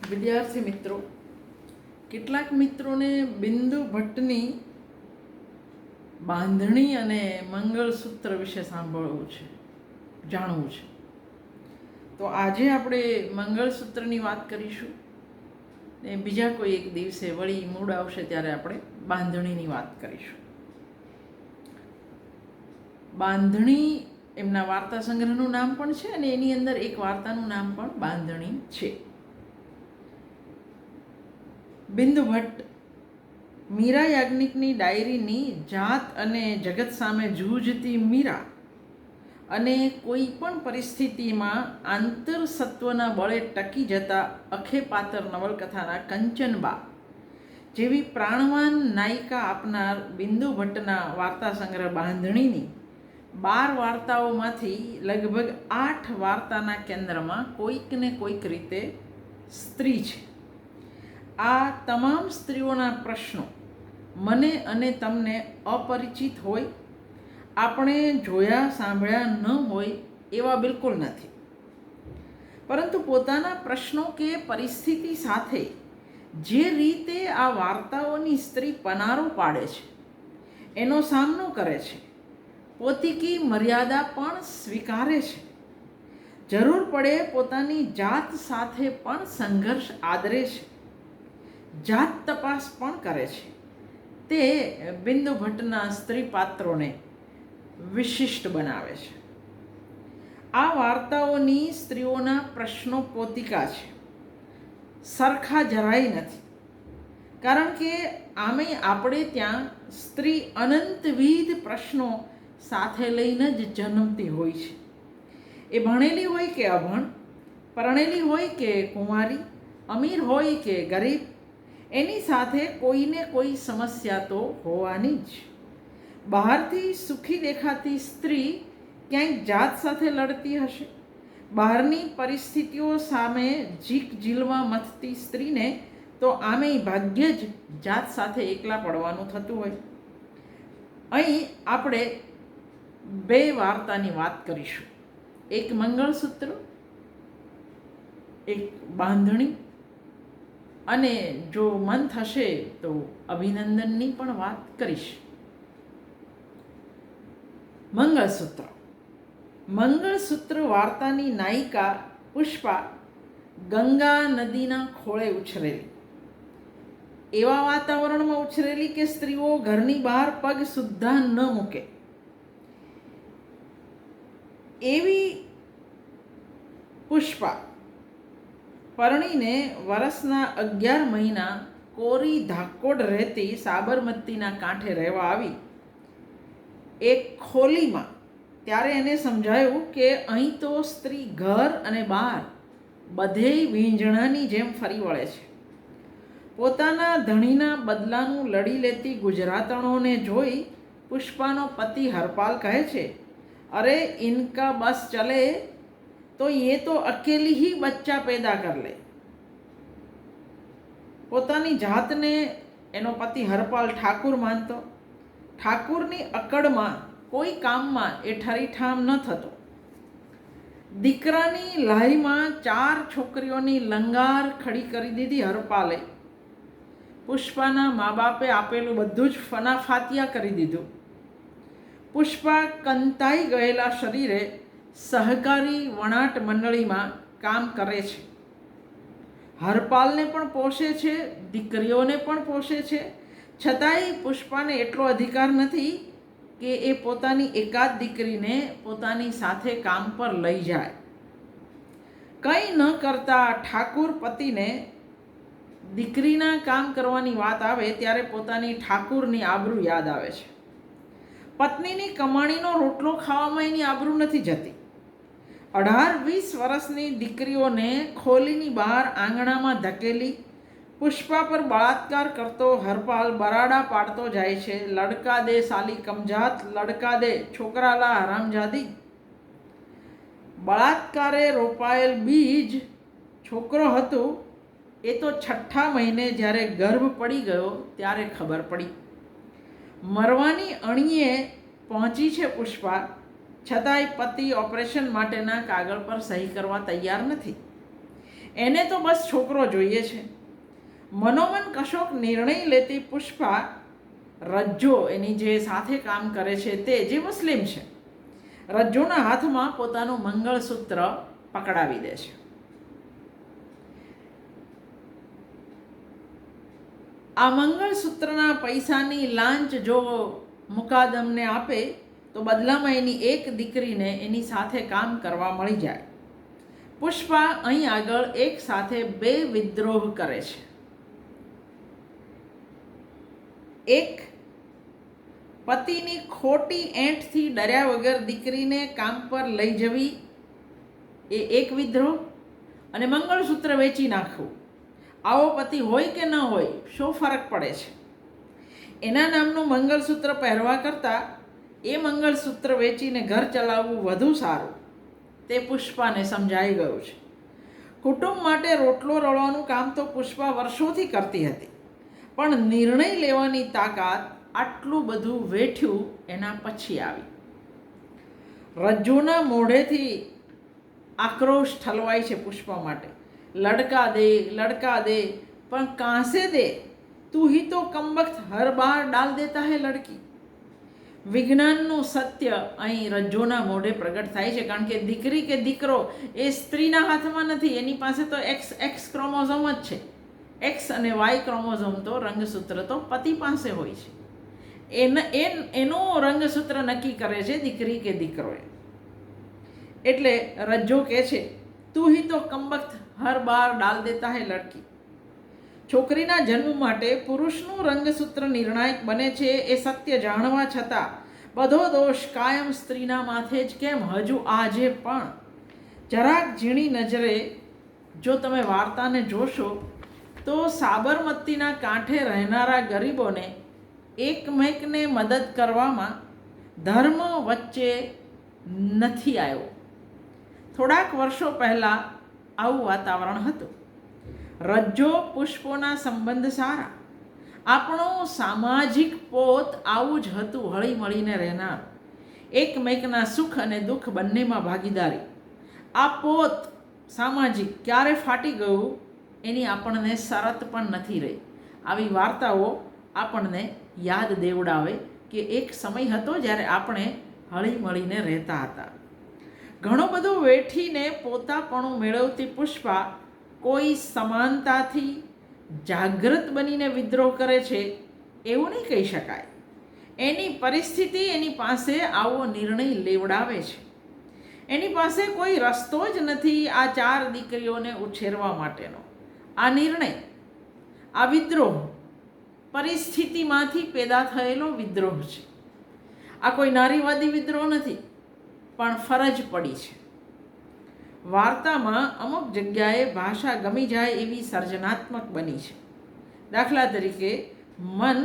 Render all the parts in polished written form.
વિદ્યાર્થી મિત્રો, કેટલાક મિત્રોને બિંદુ ભટ્ટની બાંધણી અને મંગળસૂત્ર વિશે સાંભળવું છે, જાણવું છે. તો આજે આપણે મંગળસૂત્રની વાત કરીશું ને બીજા કોઈ એક દિવસે વળી મૂડ આવશે ત્યારે આપણે બાંધણીની વાત કરીશું. બાંધણી એમના વાર્તા સંગ્રહનું નામ પણ છે અને એની અંદર એક વાર્તાનું નામ પણ બાંધણી છે. બિંદુ ભટ્ટ મીરા યાજ્ઞિકની ડાયરીની જાત અને જગત સામે જૂજતી મીરા અને કોઈ પણ પરિસ્થિતિમાં આંતરસત્વના બળે ટકી જતા અખેપાત્ર નવલકથાના કંચનબા જેવી પ્રાણવાન નાયિકા આપનાર બિંદુ ભટ્ટના વાર્તા સંગ્રહ બાંધણીની 12 વાર્તાઓમાંથી લગભગ 8 વાર્તાના કેન્દ્રમાં કોઈક ને કોઈક રીતે સ્ત્રી છે. આ તમામ સ્ત્રીઓના પ્રશ્નો મને અને તમને અપરિચિત હોય, આપણે જોયા સાંભળ્યા ન હોય એવા બિલકુલ નથી. પરંતુ પોતાના પ્રશ્નો કે પરિસ્થિતિ સાથે જે રીતે આ વાર્તાઓની સ્ત્રી પનારો પાડે છે, એનો સામનો કરે છે, પોતીકી મર્યાદા પણ સ્વીકારે છે, જરૂર પડે પોતાની જાત સાથે પણ સંઘર્ષ આદરે છે, જાત તપાસ પણ કરે છે, તે બિંદુ ભટ્ટના સ્ત્રી પાત્રોને વિશિષ્ટ બનાવે છે. આ વાર્તાઓની સ્ત્રીઓના પ્રશ્નો પોતિકા છે, સરખા જરાય નથી. કારણ કે આમે આપણે ત્યાં સ્ત્રી અનંતવિધ પ્રશ્નો સાથે લઈને જ જન્મતી હોય છે. એ ભણેલી હોય કે અભણ, પરણેલી હોય કે કુંવારી, અમીર હોય કે ગરીબ, એની સાથે કોઈને કોઈ સમસ્યા તો હોવાની જ. બહારથી સુખી દેખાતી સ્ત્રી ક્યાંક જાત સાથે લડતી હશે. બહારની પરિસ્થિતિઓ સામે જીક ઝીલવા મથતી સ્ત્રીને તો આમેય ભાગ્યે જ જાત સાથે એકલા પડવાનું થતું હોય. અહીં આપણે 2 વાર્તાની વાત કરીશું, એક મંગળસૂત્ર, એક બાંધણી, અને જો મન થશે તો અભિનંદનની પણ વાત કરીશ. મંગળસૂત્ર વાર્તાની નાયિકા પુષ્પા ગંગા નદીના ખોળે ઉછરેલી, એવા વાતાવરણમાં ઉછરેલી કે સ્ત્રીઓ ઘરની બહાર પગ સુદ્ધા ન મૂકે એવી પુષ્પા પરણીને વરસના 11 મહિના કોરી ધાકોડ રહેતી સાબરમતીના કાંઠે રહેવા આવી. એક ખોલીમાં ત્યારે એને સમજાયું કે અહીં તો સ્ત્રી ઘર અને બહાર બધેય વીંઝણાની જેમ ફરી વળે છે. પોતાના ધણીના બદલાનું લડી લેતી ગુજરાતણોને જોઈ પુષ્પાનો પતિ હરપાલ કહે છે, અરે ઇનકા બસ ચલે તો ये तो अकेली ही बच्चा पैदा कर ले. પોતાની જાતને એનો પતિ હરપાલ ઠાકુર માનતો. ઠાકુરની અકડમાં કોઈ કામમાં એ ઠરીઠામ ન થતો. દીકરાની લાહીમાં 4 છોકરીઓની લંગાર ખડી કરી દીધી હરપાલે. પુષ્પાના મા બાપે આપેલું બધું જ ફનાફાતિયા કરી દીધું. પુષ્પા કંતાઈ ગયેલા શરીરે સહકારી વણાટ મંડળીમાં કામ કરે છે. હરપાલને પણ પોષે છે, દીકરીઓને પણ પોષે છે. છતાંય પુષ્પાને એટલો અધિકાર નથી કે એ પોતાની એકાદ દીકરીને પોતાની સાથે કામ પર લઈ જાય. કંઈ ન કરતા ઠાકુર પતિને દીકરીના કામ કરવાની વાત આવે ત્યારે પોતાની ઠાકુરની આબરૂ યાદ આવે છે. પત્નીની કમાણીનો રોટલો ખાવામાં એની આબરૂ નથી જતી. 18-20 વર્ષની દીકરીઓને ખોલીની બહાર આંગણામાં ધકેલી પુષ્પા પર બળાત્કાર કરતો હરપાલ બરાડા પાડતો જાય છે. લડકા દે સાલી કમજાત, લડકા દે છોકરાલા હરામજાદી. બળાત્કારે રોપાયેલ બીજ છોકરો હતું એ તો 6ઠ્ઠા મહિને જ્યારે ગર્ભ પડી ગયો ત્યારે ખબર પડી. મરવાની અણીએ પહોંચી છે પુષ્પા, છતાંય પતિ ઓપરેશન માટેના કાગળ પર સહી કરવા તૈયાર નથી. એને તો બસ છોકરો જોઈએ છે. મનોમન કશોક નિર્ણય લેતી પુષ્પા રજ્જો એની જે સાથે કામ કરે છે તે જે મુસ્લિમ છે, રજ્જોના હાથમાં પોતાનું મંગળસૂત્ર પકડાવી દે છે. આ મંગળસૂત્રના પૈસાની લાંચ જો મુકાદમને આપે તો બદલામાં એની એક દીકરીને એની સાથે કામ કરવા મળી જાય. પુષ્પા અહીં આગળ એક સાથે 2 વિદ્રોહ કરે છે. એક, પતિની ખોટી એંઠથી ડર્યા વગર દીકરીને કામ પર લઈ જવી, એ એક વિદ્રોહ. અને મંગળસૂત્ર વેચી નાખવું. આવો પતિ હોય કે ન હોય, શું ફરક પડે છે? એના નામનું મંગળસૂત્ર પહેરવા કરતાં એ મંગળસૂત્ર વેચીને ઘર ચલાવવું વધુ સારું, તે પુષ્પાને સમજાઈ ગયું છે. કુટુંબ માટે રોટલો રળવાનું કામ તો પુષ્પા વર્ષોથી કરતી હતી, પણ નિર્ણય લેવાની તાકાત આટલું બધું વેઠ્યું એના પછી આવી. રજ્જુના મોઢેથી આક્રોશ ઠલવાય છે પુષ્પા માટે. લડકા દે પણ કહાં સે દે, તું ही तो कमबख्त हर बार डाल देता है लड़की. વિજ્ઞાનનું સત્ય અહીં રજ્જોના મોઢે પ્રગટ થાય છે, કારણ કે દીકરી કે દીકરો એ સ્ત્રીના હાથમાં નથી. એની પાસે તો એક્સ ક્રોમોઝોમ જ છે. એક્સ અને વાય ક્રોમોઝોમ તો રંગસૂત્ર તો પતિ પાસે હોય છે. એનું રંગસૂત્ર નક્કી કરે છે દીકરી કે દીકરોએ. એટલે રજ્જો કહે છે, તું ही तो कमबख्त हर बार डाल देता है लड़की. છોકરીના જન્મ માટે પુરુષનું રંગસૂત્ર નિર્ણાયક બને છે એ સત્ય જાણવા છતાં બધો દોષ કાયમ સ્ત્રીના માથે જ કેમ હજુ આજે પણ? જરાક ઝીણી નજરે જો તમે વાર્તાને જોશો તો સાબરમતીના કાંઠે રહેનારા ગરીબોને એકમેકને મદદ કરવામાં ધર્મ વચ્ચે નથી આવ્યો. થોડાક વર્ષો પહેલાં આવું વાતાવરણ હતું. રજ્જો પુષ્પોના સંબંધ સારા. આપણો સામાજિક પોત આવું જ હતું, હળી મળીને રહેનાર, એકમેકના સુખ અને દુઃખ બંનેમાં ભાગીદારી. આ પોત સામાજિક ક્યારે ફાટી ગયું એની આપણને શરત પણ નથી રહી. આવી વાર્તાઓ આપણને યાદ દેવડાવે કે એક સમય હતો જ્યારે આપણે હળી મળીને રહેતા હતા. ઘણું બધું વેઠીને પોતાપણું મેળવતી પુષ્પા કોઈ સમાનતાથી જાગૃત બનીને વિદ્રોહ કરે છે એવું નહીં કહી શકાય. એની પરિસ્થિતિ એની પાસે આવો નિર્ણય લેવડાવે છે. એની પાસે કોઈ રસ્તો જ નથી આ 4 દીકરીઓને ઉછેરવા માટેનો. આ નિર્ણય, આ વિદ્રોહ પરિસ્થિતિમાંથી પેદા થયેલો વિદ્રોહ છે. આ કોઈ નારીવાદી વિદ્રોહ નથી, પણ ફરજ પડી છે. વાર્તામાં અમુક જગ્યાએ ભાષા ગમી જાય એવી સર્જનાત્મક બની છે. દાખલા તરીકે, મન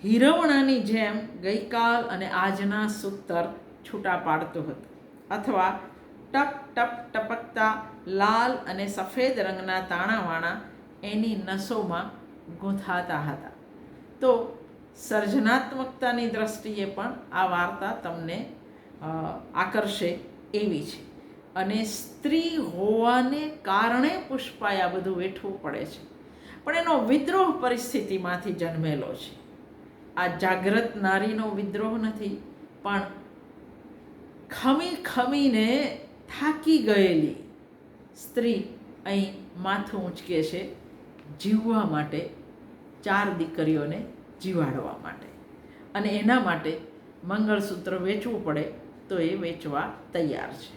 હિરવણાની જેમ ગઈકાલ અને આજના સૂતર છૂટા પાડતું હતું, અથવા ટપ ટપ ટપકતા લાલ અને સફેદ રંગના તાણાવાણા એની નસોમાં ગૂંથાતા હતા. તો સર્જનાત્મકતાની દ્રષ્ટિએ પણ આ વાર્તા તમને આકર્ષે એવી છે. અને સ્ત્રી હોવાને કારણે પુષ્પાએ આ બધું વેઠવું પડે છે, પણ એનો વિદ્રોહ પરિસ્થિતિમાંથી જન્મેલો છે. આ જાગૃત નારીનો વિદ્રોહ નથી, પણ ખમીને થાકી ગયેલી સ્ત્રી અહીં માથું ઊંચકે છે જીવવા માટે, 4 દીકરીઓને જીવાડવા માટે. અને એના માટે મંગળસૂત્ર વેચવું પડે તો એ વેચવા તૈયાર છે.